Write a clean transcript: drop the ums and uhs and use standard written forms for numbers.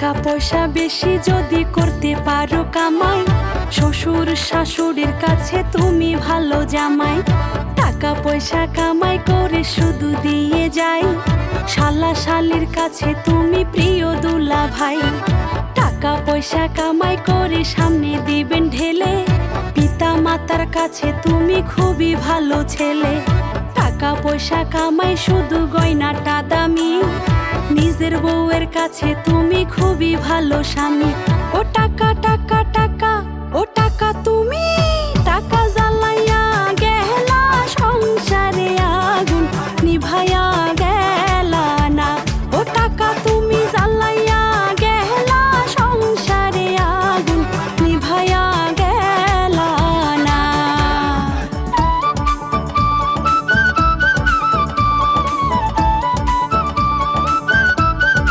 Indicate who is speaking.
Speaker 1: টাকা পয়সা বেশি যদি করতে পারো কামাই, শ্বশুর শাশুড়ির কাছে তুমি ভালো জামাই। টাকা পয়সা কামাই করে শুধু দিয়ে যাই, শালা শালির কাছে তুমি প্রিয় দুলা ভাই। টাকা পয়সা কামাই করে সামনে দিবেন ঢেলে, পিতা মাতার কাছে তুমি খুবই ভালো ছেলে। টাকা পয়সা কামাই শুধু গয়নাটা দামি, নিজের বউয়ের কাছে তুমি খুবই ভালো স্বামী। ও টাকা টাকা